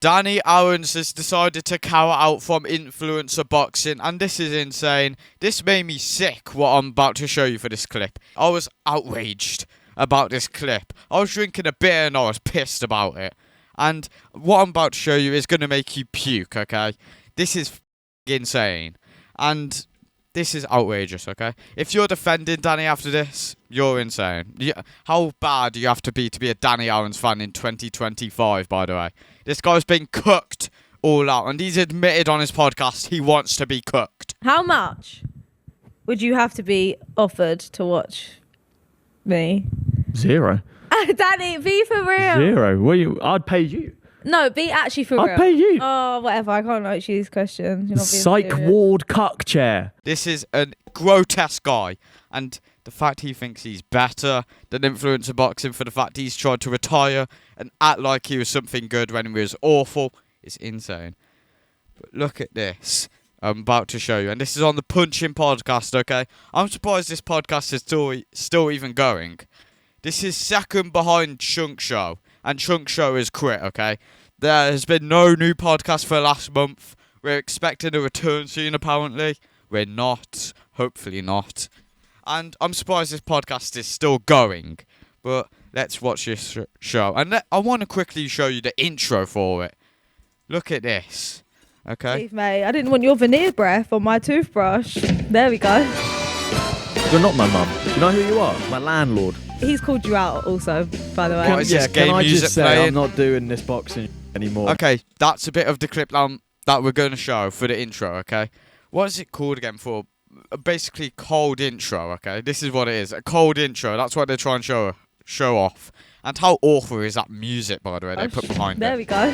Danny Owens has decided to cower out from influencer boxing, and this is insane. This made me sick, what I'm about to show you for this clip. I was outraged about this clip. I was drinking a beer and I was pissed about it. And what I'm about to show you is going to make you puke, okay? This is insane. And this is outrageous, okay? If you're defending Danny after this, you're insane. How bad do you have to be a Danny Owens fan in 2025, by the way? This guy's been cooked all out, and he's admitted on his podcast he wants to be cooked. How much would you have to be offered to watch me? 0. Danny, be for real. 0. I'd pay you. No, be actually for real. I'd pay you. Oh, whatever. I can't answer these questions. You're not being Psych serious. ward cuck chair. This is a grotesque guy, and the fact he thinks he's better than influencer boxing for the fact he's tried to retire and act like he was something good when he was awful is insane. But look at this. I'm about to show you, and this is on the Punchin podcast, okay? I'm surprised this podcast is still even going. This is second behind Chunk Show, and Chunk Show is quit, okay? There has been no new podcast for last month. We're expecting a return soon, apparently. We're not. Hopefully not. And I'm surprised this podcast is still going. But let's watch this show. And I want to quickly show you the intro for it. Look at this. Okay? Please, mate. I didn't want your veneer breath on my toothbrush. There we go. You're not my mum. Do you know who you are? My landlord. He's called you out also, by the way. What is this game can I music just say playing? I'm not doing this boxing anymore. Okay, that's a bit of the clip that we're going to show for the intro, okay? What is it called again for? Basically, cold intro, okay? This is what it is. A cold intro. That's what they're trying to show off. And how awful is that music, by the way, they put behind There it? we go.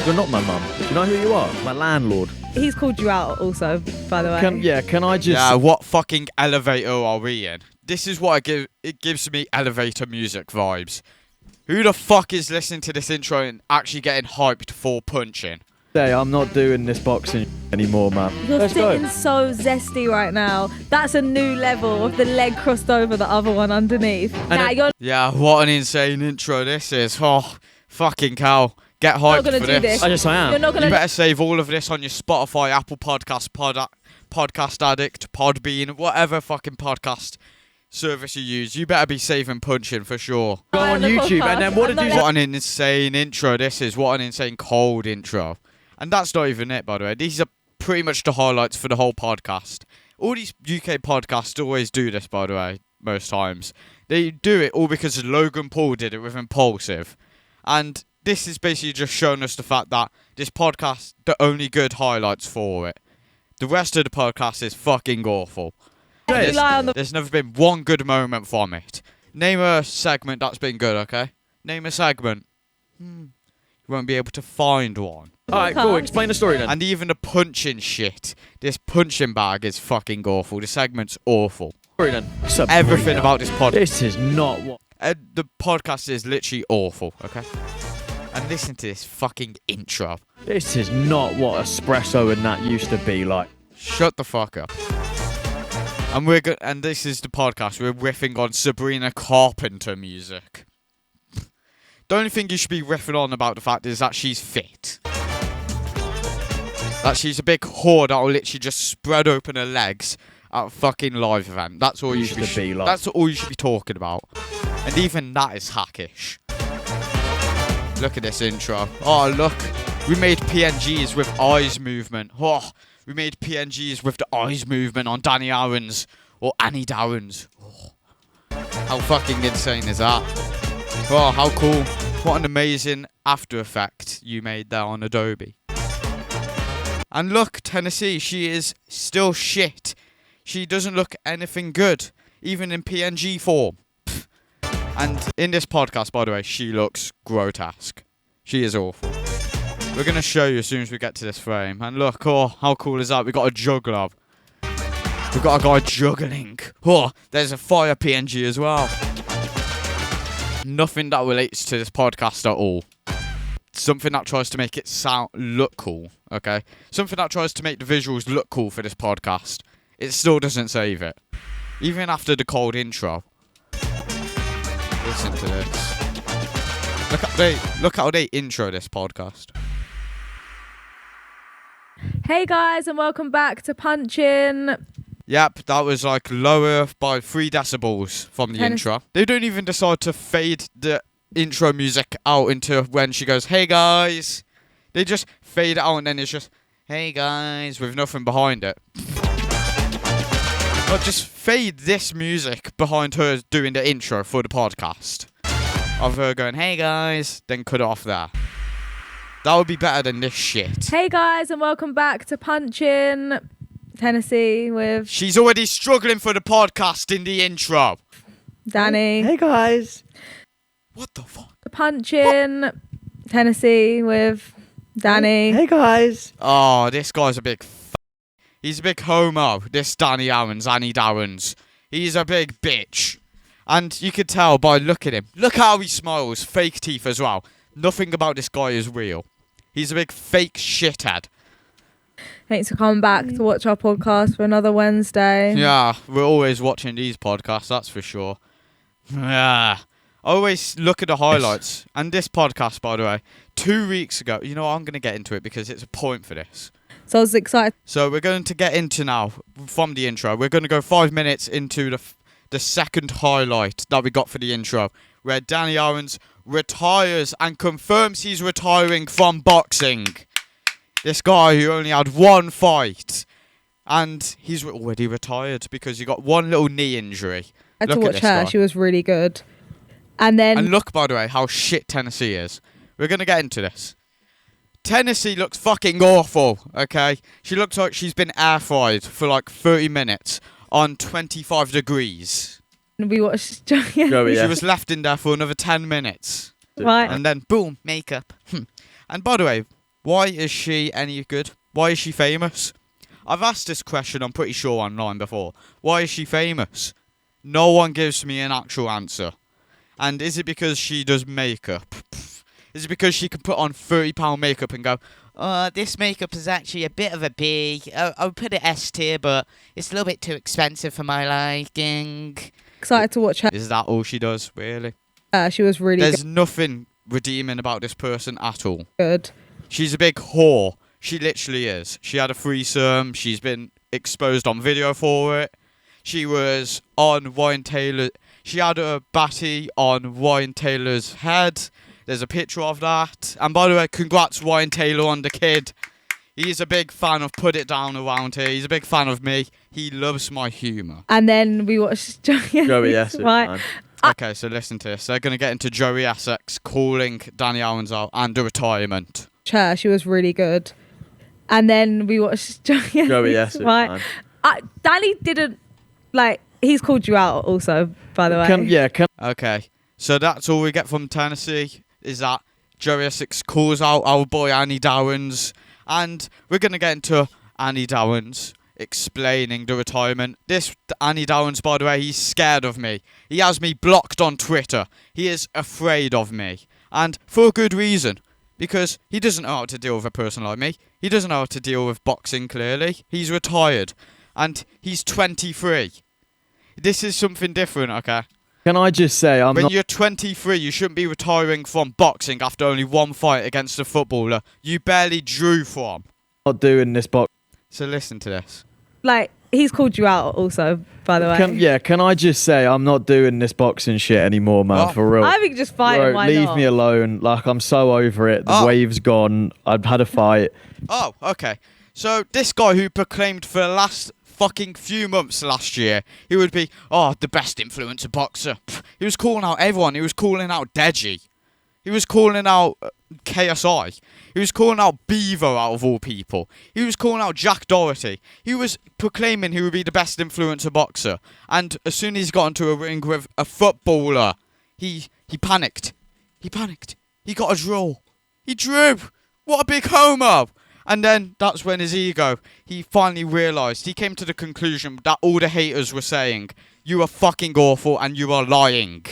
You're not my mum. Do you know who you are? My landlord. He's called you out also, by the way. Can I just... Yeah, what fucking elevator are we in? This is what it gives me elevator music vibes. Who the fuck is listening to this intro and actually getting hyped for Punchin? say I'm not doing this boxing anymore, man. You're Let's sitting go. so zesty right now. That's a new level of the leg crossed over the other one underneath. Yeah, what an insane intro this is. Oh, fucking cow. Get hyped gonna for do this. this. I am. You're not You gonna. better save all of this on your Spotify, Apple Podcast, Podcast Addict, Podbean, whatever fucking podcast service you use. You better be saving Punchin for sure. Go on YouTube, and then what did you... What an insane intro this is. What an insane cold intro. And that's not even it, by the way. These are pretty much the highlights for the whole podcast. All these UK podcasts always do this, by the way, most times. They do it all because Logan Paul did it with Impulsive. And this is basically just showing us the fact that this podcast, the only good highlights for it. The rest of the podcast is fucking awful. There's never been one good moment from it. Name a segment that's been good, okay? Name a segment. You won't be able to find one. Alright, cool. Explain the story then. And even the punching shit. This punching bag is fucking awful. The segment's awful. Everything about this podcast. This is not what... The podcast is literally awful, okay? And listen to this fucking intro. This is not what espresso and that used to be like. Shut the fuck up. And and this is the podcast. We're riffing on Sabrina Carpenter music. The only thing you should be riffing on about the fact is that she's fit. That she's a big whore that will literally just spread open her legs at a fucking live event. That's all you should be like. That's all you should be talking about. And even that is hackish. Look at this intro. Oh, look. We made PNGs with eyes movement. Oh, we made PNGs with the eyes movement on Danny Owens or Annie Dowens. Oh, how fucking insane is that? Oh, how cool. What an amazing After Effect you made there on Adobe. And look, Tennessee, she is still shit. She doesn't look anything good, even in PNG form. Pfft. And in this podcast, by the way, she looks grotesque. She is awful. We're going to show you as soon as we get to this frame. And look, oh, how cool is that? We got a juggler. We've got a guy juggling. Oh, there's a fire PNG as well. Nothing that relates to this podcast at all. Something that tries to make it look cool, okay? Something that tries to make the visuals look cool for this podcast. It still doesn't save it. Even after the cold intro. Listen to this. Look how they intro this podcast. Hey guys, and welcome back to Punchin. Yep, that was like lower by 3 decibels from the intro. They don't even decide to fade the intro music out into when she goes, hey guys. They just fade it out and then it's just, hey guys, with nothing behind it. But just fade this music behind her doing the intro for the podcast. Of her going, hey guys, then cut it off there. That would be better than this shit. Hey guys, and welcome back to Punchin, Tennessee with She's already struggling for the podcast in the intro. Danny. Hey guys. What the fuck? Punchin, Tennessee with Danny. Hey guys. Oh, this guy's a big he's a big homo, this Danny Downs. He's a big bitch. And you could tell by looking at him. Look how he smiles. Fake teeth as well. Nothing about this guy is real. He's a big fake shithead. Thanks for coming back to watch our podcast for another Wednesday. Yeah, we're always watching these podcasts, that's for sure. Yeah. I always look at the highlights. And this podcast, by the way, 2 weeks ago, you know, I'm going to get into it because it's a point for this. So I was excited. So we're going to get into now, from the intro, we're going to go 5 minutes into the second highlight that we got for the intro, where Danny Owens retires and confirms he's retiring from boxing. This guy who only had 1 fight, and he's already retired because he got 1 little knee injury. I had to watch her. Guy. She was really good. And look, by the way, how shit Tennessee is. We're going to get into this. Tennessee looks fucking awful, okay? She looks like she's been air fried for like 30 minutes on 25 degrees. We watched She was left in there for another 10 minutes. Right. And then, boom, makeup. And by the way, why is she any good? Why is she famous? I've asked this question, I'm pretty sure, online before. Why is she famous? No one gives me an actual answer. And is it because she does makeup? Is it because she can put on £30 makeup and go, this makeup is actually a bit of a B. I'll put it S tier, but it's a little bit too expensive for my liking. Excited to watch her. Is that all she does, really? She was really There's nothing redeeming about this person at all. Good. She's a big whore. She literally is. She had a threesome. She's been exposed on video for it. She was on Ryan Taylor. She had a batty on Ryan Taylor's head. There's a picture of that. And by the way, congrats Ryan Taylor on the kid. He's a big fan of Put It Down around here. He's a big fan of me. He loves my humour. And then we watched Joey Essex. Right. Okay, so listen to this. They're going to get into Joey Essex calling Danny Owens out and the retirement. She was really good. And then we watched Joey Essex. Right. Danny didn't, he's called you out also, by the way. Okay, so that's all we get from Tennessee, is that Joey Essex calls out our boy Annie Downs. And we're going to get into Annie Downs explaining the retirement. This Annie Downs, by the way, he's scared of me. He has me blocked on Twitter. He is afraid of me. And for a good reason. Because he doesn't know how to deal with a person like me. He doesn't know how to deal with boxing, clearly. He's retired. And he's 23. This is something different, okay? Can I just say, when you're 23, you shouldn't be retiring from boxing after only 1 fight against a footballer you barely drew from. Not doing this box. So listen to this. He's called you out also, by the way. Can I just say, I'm not doing this boxing shit anymore, man, for real. I think just fight him, why leave not? me alone. I'm so over it. The wave's gone. I've had a fight. Oh, okay. So this guy who proclaimed for the last fucking few months last year, he would be, the best influencer boxer. He was calling out everyone. He was calling out Deji. He was calling out KSI. He was calling out Beaver out of all people. He was calling out Jack Doherty. He was proclaiming he would be the best influencer boxer. And as soon as he got into a ring with a footballer, he panicked. He panicked. He got a draw. He drew. What a big homo. And then that's when his ego, he finally realised, he came to the conclusion that all the haters were saying, you are fucking awful and you are lying.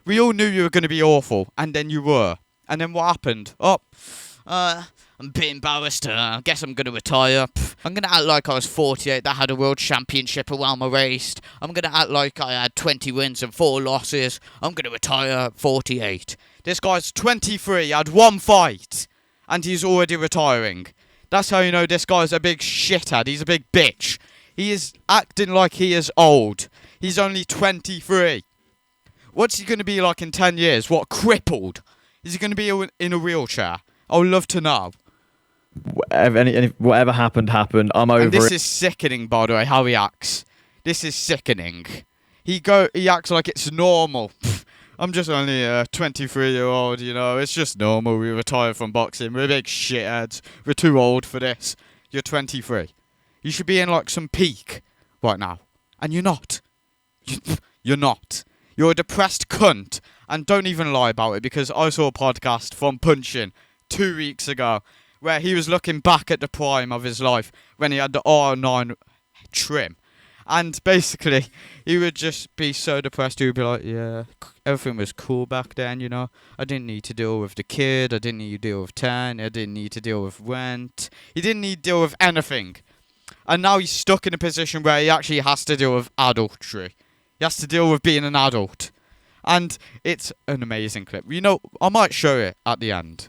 We all knew you were going to be awful, and then you were. And then what happened? I'm a bit embarrassed. I guess I'm going to retire. I'm going to act like I was 48 that had a world championship around my waist. I'm going to act like I had 20 wins and 4 losses. I'm going to retire at 48. This guy's 23, he had one fight, and he's already retiring. That's how you know this guy's a big shithead. He's a big bitch. He is acting like he is old. He's only 23. What's he going to be like in 10 years? What, crippled? Is he going to be in a wheelchair? I would love to know. Whatever happened, happened. I'm over it. And this is sickening, by the way, how he acts. This is sickening. He acts like it's normal. I'm just only a 23-year-old, you know. It's just normal. We retired from boxing. We're big shitheads. We're too old for this. You're 23. You should be in like some peak right now. And you're not. You're not. You're a depressed cunt. And don't even lie about it, because I saw a podcast from Punchin 2 weeks ago where he was looking back at the prime of his life when he had the R9 trim. And basically, he would just be so depressed. He would be like, yeah, everything was cool back then, you know. I didn't need to deal with the kid. I didn't need to deal with 10. I didn't need to deal with rent. He didn't need to deal with anything. And now he's stuck in a position where he actually has to deal with adultery. He has to deal with being an adult. And it's an amazing clip. You know, I might show it at the end.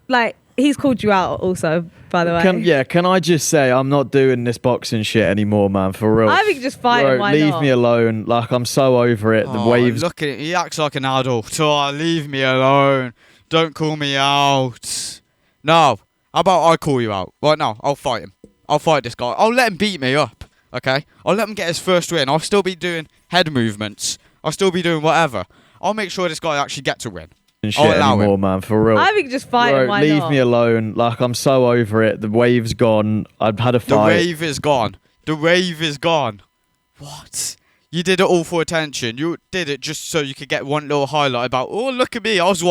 Like, he's called you out also, by the way. Can I just say, I'm not doing this boxing shit anymore, man, for real. I think just fight him, why leave not? me alone. Like, I'm so over it. The waves. Look at it. He acts like an adult. Oh, leave me alone. Don't call me out. No. How about I call you out? Right now, I'll fight him. I'll fight this guy. I'll let him beat me up, okay? I'll let him get his first win. I'll still be doing head movements. I'll still be doing whatever. I'll make sure this guy actually gets a win. Shit anymore, man, for real. I think just fight him, why leave not? me alone. Like, I'm so over it. The wave's gone. I've had a fight. The rave is gone. The rave is gone. What? You did it all for attention. You did it just so you could get one little highlight about, oh, look at me. I was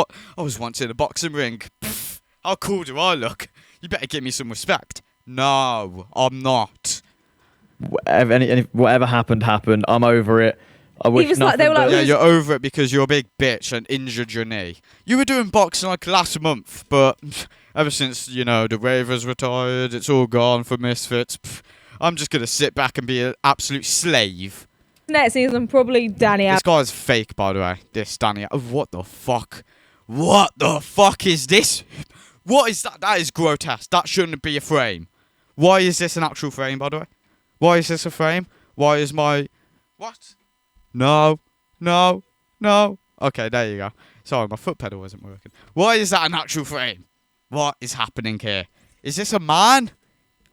once in a boxing ring. Pff, how cool do I look? You better give me some respect. No, I'm not. Whatever happened, happened. I'm over it. I wish was like, they were like, yeah, you're over it because you're a big bitch and injured your knee. You were doing boxing like last month, but ever since, you know, the Ravers retired, it's all gone for Misfits. I'm just going to sit back and be an absolute slave. Next season, probably Danny. This guy's fake, by the way. This Danny. What the fuck? What the fuck is this? What is that? That is grotesque. That shouldn't be a frame. Why is this an actual frame, by the way? Why is this a frame? Why is my... What? No. Okay, there you go. Sorry, my foot pedal wasn't working. Why is that an actual frame? What is happening here? Is this a man?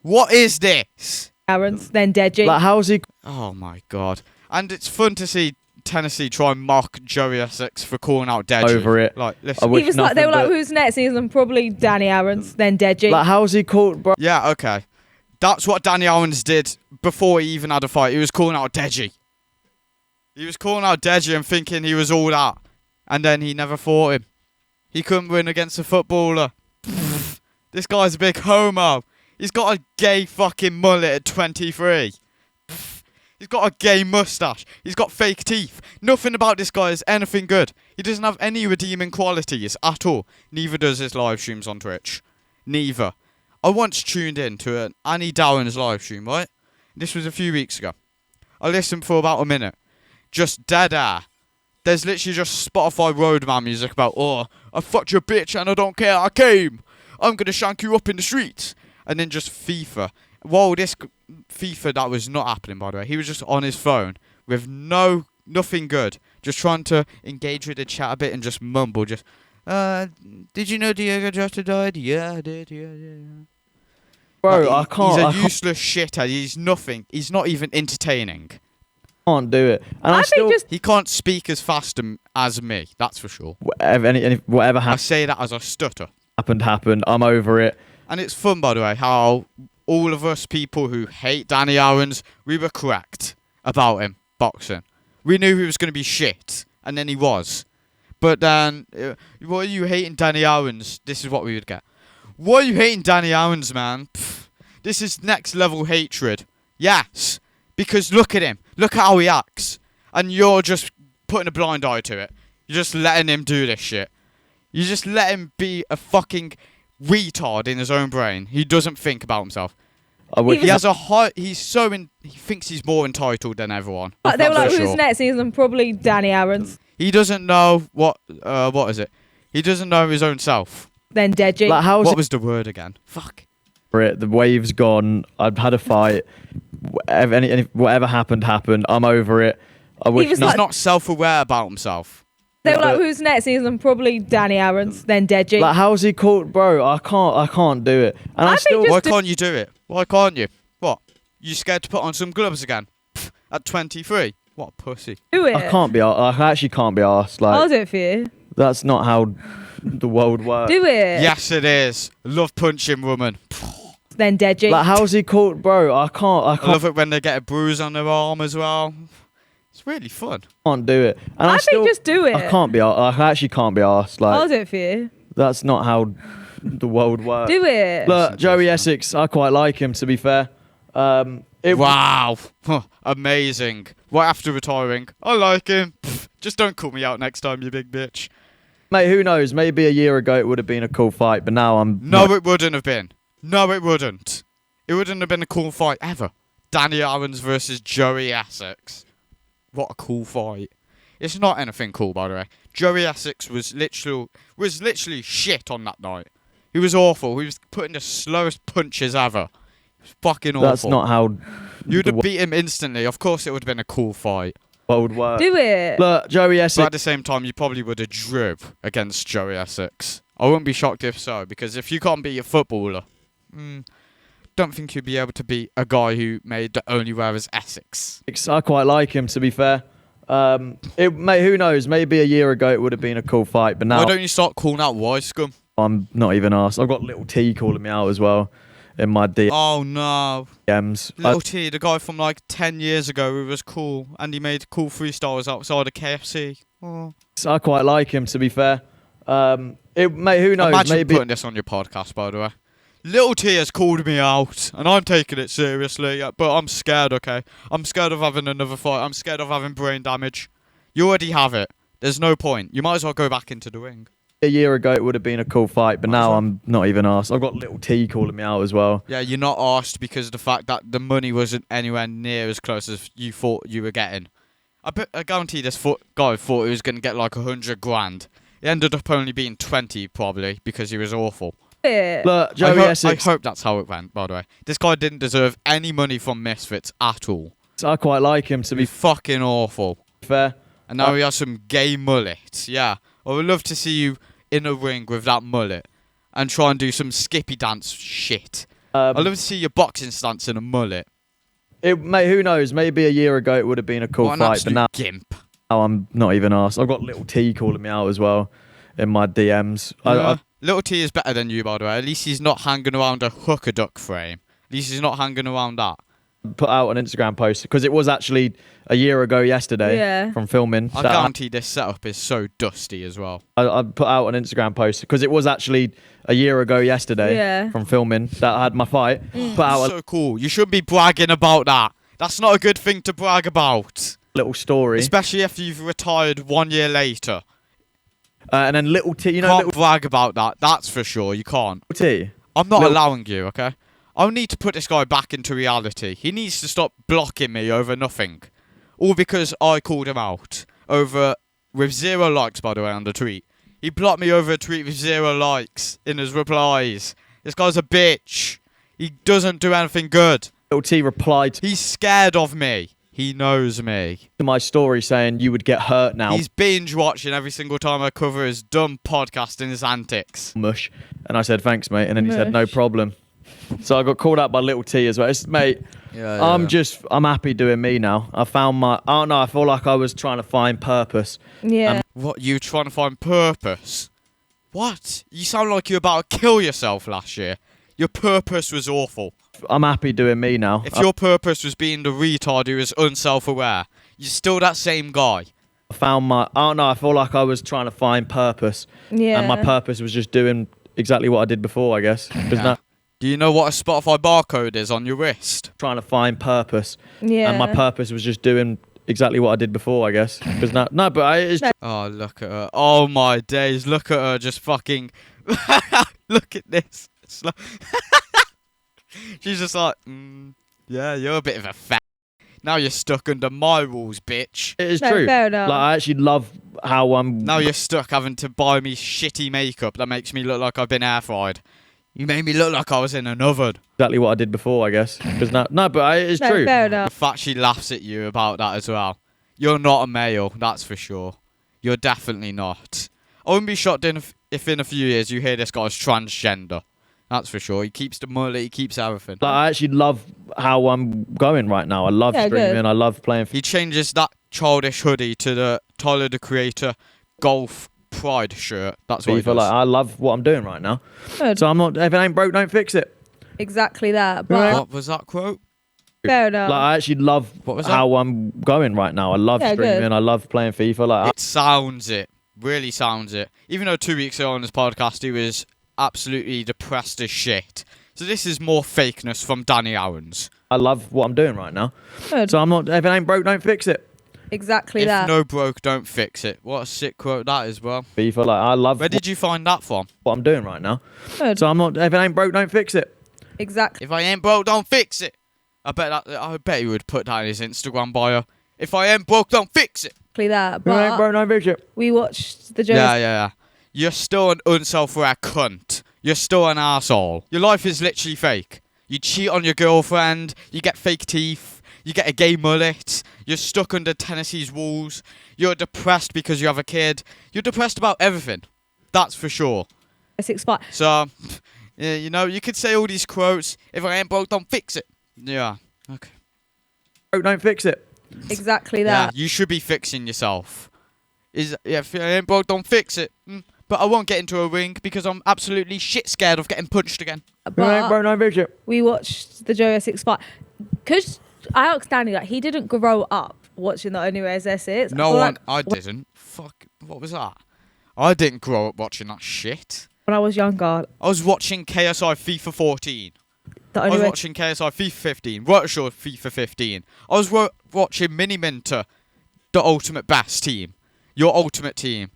What is this? Aaron's, then Deji. Like, how's he... Oh, my God. And it's fun to see Tennessee try and mock Joey Essex for calling out Deji. Over it. Like, listen. He was like, they were like, who's next season? Probably Danny Aaron's, then Deji. Like, how's he called, bro? Yeah, okay. That's what Danny Owens did before he even had a fight. He was calling out Deji. He was calling out Deji and thinking he was all that. And then he never fought him. He couldn't win against a footballer. This guy's a big homo. He's got a gay fucking mullet at 23. He's got a gay mustache. He's got fake teeth. Nothing about this guy is anything good. He doesn't have any redeeming qualities at all. Neither does his live streams on Twitch. Neither. I once tuned in to an Annie Dowen's live stream, right? This was a few weeks ago. I listened for about a minute. Just dead air. There's literally just Spotify Roadman music about, oh, I fucked your bitch and I don't care, I came. I'm going to shank you up in the streets. And then just FIFA. Whoa, this FIFA, that was not happening, by the way. He was just on his phone with nothing good. Just trying to engage with the chat a bit and just mumble. Just, did you know Diego Jota died? Yeah, I did, yeah. Bro, like, I can't. He's a useless shithead. He's nothing. He's not even entertaining. Can't do it. And he can't speak as fast as me, that's for sure. Whatever I say that as I stutter. Happened. I'm over it. And it's fun, by the way, how all of us people who hate Danny Owens, we were correct about him boxing. We knew he was going to be shit, and then he was. But then, why are you hating Danny Owens? This is what we would get. Why are you hating Danny Owens, man? Pff, this is next level hatred. Yes. Because look at him. Look at how he acts. And you're just putting a blind eye to it. You're just letting him do this shit. You just let him be a fucking retard in his own brain. He doesn't think about himself. He has a he thinks he's more entitled than everyone. They were like, who's next season? Probably Danny Aaron's. He doesn't know what is it? He doesn't know his own self. Then Deji. Like, how's What was the word again? Fuck. it? The wave's gone. I've had a fight. Whatever happened. I'm over it. I wish was He's like- not self-aware about himself. They were like, but- who's next? And he's like, probably Danny Aaron's. Then Deji. Like, how's he called, bro? I can't do it. And I I think still. just Why do- can't you do it? Why can't you? What? You scared to put on some gloves again? Pff, at 23? What a pussy. Do it. I can't be. I actually can't be asked. I'll Like, do it for you. that's not how the world works. Do it. Yes, it is. Love punching woman. Then Deji. Like, how's he called, bro? I I love it when they get a bruise on their arm as well. It's really fun. can't do it. And I I think still. just do it. I can't be. I actually can't be asked. I'll Like, do it for you. that's not how the world works. Do it. Look, Joey Essex, I quite like him, to be fair. Wow. Huh, amazing. Right after retiring. I like him. Pff, just don't call me out next time, you big bitch. Mate, who knows? Maybe a year ago it would have been a cool fight, but now I'm. No, it wouldn't have been. No, it wouldn't. It wouldn't have been a cool fight ever. Danny Aaron's versus Joey Essex. What a cool fight. It's not anything cool, by the way. Joey Essex was literally shit on that night. He was awful. He was putting the slowest punches ever. It was fucking awful. That's not how You'd the have beat him instantly. Of course, it would have been a cool fight. world works. Do it. Look, Joey But Essex. at the same time, you probably would have drew against Joey Essex. I wouldn't be shocked if so, because if you can't beat a footballer, don't think you'd be able to beat a guy who made the only wear as Essex. I quite like him, to be fair. Mate, who knows? Maybe a year ago it would have been a cool fight, but now Why don't you start calling out Y scum? I'm not even asked. I've got Little T calling me out as well in my Oh no. DMs. Little T, the guy from like 10 years ago who was cool and he made cool freestyles outside of KFC. Oh. I quite like him, to be fair. Mate, who knows? Imagine Maybe putting this on your podcast, by the way. Little T has called me out, and I'm taking it seriously, but I'm scared, okay? I'm scared of having another fight. I'm scared of having brain damage. You already have it. There's no point. You might as well go back into the ring. a year ago it would have been a cool fight, but now I'm not even asked. I've got Little T calling me out as well. Yeah, you're not asked because of the fact that the money wasn't anywhere near as close as you thought you were getting. I guarantee this guy thought he was going to get like 100 grand. It ended up only being 20 probably because he was awful. Look, Joey I Essex. hope that's how it went, by the way. This guy didn't deserve any money from Misfits at all. I quite like him, to be He's fucking awful. fair. And now he has some gay mullet. Yeah, I would love to see you in a ring with that mullet and try and do some skippy dance shit. I'd love to see your boxing stance in a mullet. Mate, who knows? Maybe a year ago it would have been a cool What an fight, but absolute now gimp. I'm not even asked. I've got Little T calling me out as well in my DMs. Yeah. Little T is better than you, by the way. At least he's not hanging around a hooker duck frame. At least he's not hanging around that. Put out an Instagram post because it was actually a year ago yesterday from filming. I guarantee this setup is so dusty as well. I put out an Instagram post because it was actually a year ago yesterday from filming that I had my fight. Put out So cool. You shouldn't be bragging about that. That's not a good thing to brag about. little story. Especially if you've retired 1 year later. And then Little T, you know, Can't Little brag about that. That's for sure. You can't. T. I'm not Little- allowing you, okay? I need to put this guy back into reality. He needs to stop blocking me over nothing. All because I called him out over with 0 likes, by the way, on the tweet. He blocked me over a tweet with 0 likes in his replies. This guy's a bitch. He doesn't do anything good. Little T replied He's scared of me. He knows me. to my story saying you would get hurt now. He's binge watching every single time I cover his dumb podcast and his antics. Mush. And I said, thanks, mate. And then he said, no Mush. problem. So I got called out by Little T as well. Mate, I'm happy doing me now. I found my, I don't know, I feel like I was trying to find purpose. What, you trying to find purpose? What? You sound like you were about to kill yourself last year. Your purpose was awful. I'm happy doing me now. If your purpose was being the retard who is unself-aware, you're still that same guy. I found my, I don't know, I feel like I was trying to find purpose. And my purpose was just doing exactly what I did before, I guess. Because now Do you know what a Spotify barcode is on your wrist? trying to find purpose. And my purpose was just doing exactly what I did before, I guess. Because now, no, but it's Oh, look at her. Oh, my days. Look at her just fucking... Look at this. She's just like, yeah, you're a bit of a fat. Now you're stuck under my rules, bitch. It is No, true. fair enough. Like, I actually love how I'm. Now you're stuck having to buy me shitty makeup that makes me look like I've been air fried. You made me look like I was in an oven. Exactly what I did before, I guess. Because no, but it's No, true. fair The enough. fact she laughs at you about that as well. You're not a male, that's for sure. You're definitely not. I wouldn't be shocked if in a few years you hear this guy's transgender. That's for sure. He keeps the mullet, he keeps everything. Like, I actually love how I'm going right now. I love streaming. Good. I love playing. He changes that childish hoodie to the Tyler the Creator Golf Pride shirt. That's what he does. Like, I love what I'm doing right now. Good. So I'm not. If it ain't broke, don't fix it. Exactly that. But What was that quote? fair enough. Like, I actually love What was that? how I'm going right now. I love Yeah, streaming. good. I love playing FIFA. Like, It sounds it. Really sounds it. Even though 2 weeks ago on this podcast he was absolutely depressed as shit. So this is more fakeness from Danny Owens. I love what I'm doing right now. Good. So I'm not. If it ain't broke, don't fix it. Exactly If that. no broke, don't fix it. What a sick quote that is, bro. FIFA. Like, I love Where did you find that from? what I'm doing right now. Good. So I'm not. If it ain't broke, don't fix it. Exactly. If I ain't broke, don't fix it. I bet he would put that in his Instagram bio. If I ain't broke, don't fix it. That. If it ain't But broke, don't fix it. we watched the Joe. Yeah. You're still an unself-aware cunt. You're still an asshole. Your life is literally fake. You cheat on your girlfriend. You get fake teeth. You get a gay mullet. You're stuck under Tennessee's walls. You're depressed because you have a kid. You're depressed about everything. That's for sure. 6'5". So, yeah, you know, you could say all these quotes. If I ain't broke, don't fix it. Yeah. Okay. Broke, don't fix it. Exactly Yeah, that. you should be fixing yourself. If I ain't broke, don't fix it. But I won't get into a ring because I'm absolutely shit scared of getting punched again. If it ain't broke, But don't fix it. we watched the Joe 6'5". Because I asked Danny, like, he didn't grow up watching The Only Way Is There6. No one, I didn't. Fuck, what was that? I didn't grow up watching that shit. When I was younger, I was watching KSI FIFA 14. the I only was way watching KSI FIFA 15. Workshop FIFA 15. I was watching Mini Minter, the ultimate best team. Your ultimate team.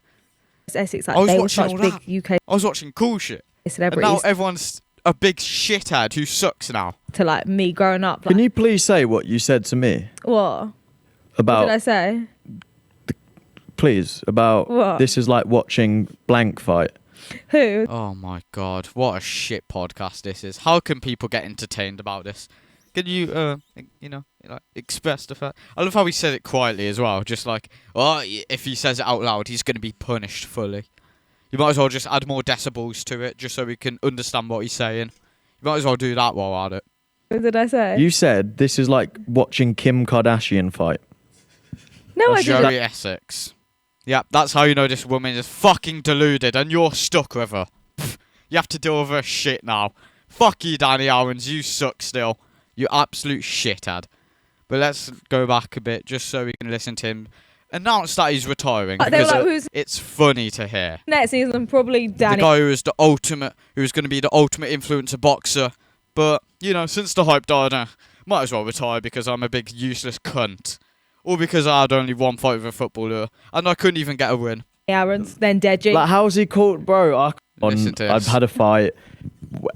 Essex, I like, was they were watching such all big that. UK I was watching cool shit. And celebrities now everyone's a big shithead who sucks now. to like me growing up. Like, Can you please say what you said to me what? What about? did I say? Please, about What? this is like watching blank fight. Who? Oh my god, what a shit podcast this is. How can people get entertained about this? Can you, like, express the fact? I love how he said it quietly as well. Just like, oh, if he says it out loud, he's going to be punished fully. You might as well just add more decibels to it, just so we can understand what he's saying. You might as well do that while at it. What did I say? You said this is like watching Kim Kardashian fight. No, Or I didn't. Joey Essex. Yep, that's how you know this woman is fucking deluded, and you're stuck with her. Pfft, you have to deal with her shit now. Fuck you, Danny Owens, you suck still. You absolute shithead. But let's go back a bit, just so we can listen to him announce that he's retiring. They were Because like, who's it's funny to hear. next season? Probably Danny. The guy who was who's going to be the ultimate influencer boxer. But, you know, since the hype died, might as well retire because I'm a big useless cunt. Or because I had only one fight with a footballer, and I couldn't even get a win. Aaron's, then Deji. Like, how's he called, bro? Listen to I've this. had a fight.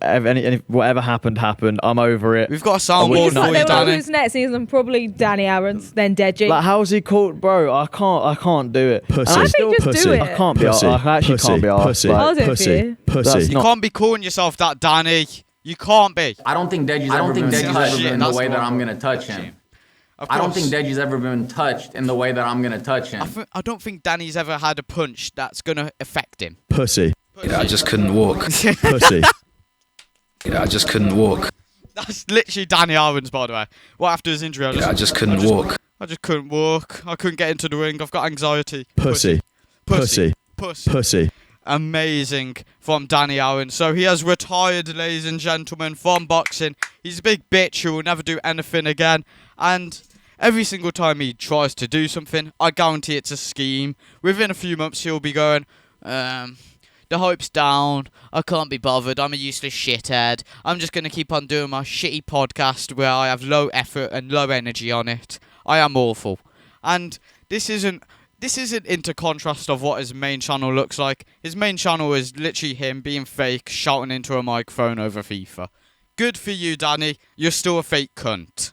Whatever happened. I'm over it. We've got a I soundboard wouldn't for know. you, They were like, Danny. who's next season? Probably Danny Aaron's, then Deji. Like, how's he called, bro? I can't do it. Pussy. And I think just do it. I can't be. Pussy. I actually Pussy. can't be arsed. Pussy. I'll Like, do it for Pussy. you. Pussy. That's You not- can't be calling yourself that, Danny. You can't be. I don't think Deji's ever been Deji's touched ever been in the that's way the that one I'm for going to touch him. Of I don't course. think Deji's ever been touched in the way that I'm going to touch him. I don't think Danny's ever had a punch that's going to affect him. Pussy. I just couldn't walk. Pussy. I just couldn't walk. That's literally Danny Owens, by the way. Well, after his injury, I just couldn't walk. I just couldn't walk. I couldn't get into the ring. I've got anxiety. Pussy. Pussy. Pussy. Pussy. Pussy. Amazing from Danny Owens. So he has retired, ladies and gentlemen, from boxing. He's a big bitch who will never do anything again. And every single time he tries to do something, I guarantee it's a scheme. Within a few months, he'll be going, the hype's down. I can't be bothered. I'm a useless shithead. I'm just going to keep on doing my shitty podcast where I have low effort and low energy on it. I am awful. And this isn't into contrast of what his main channel looks like. His main channel is literally him being fake, shouting into a microphone over FIFA. Good for you, Danny. You're still a fake cunt.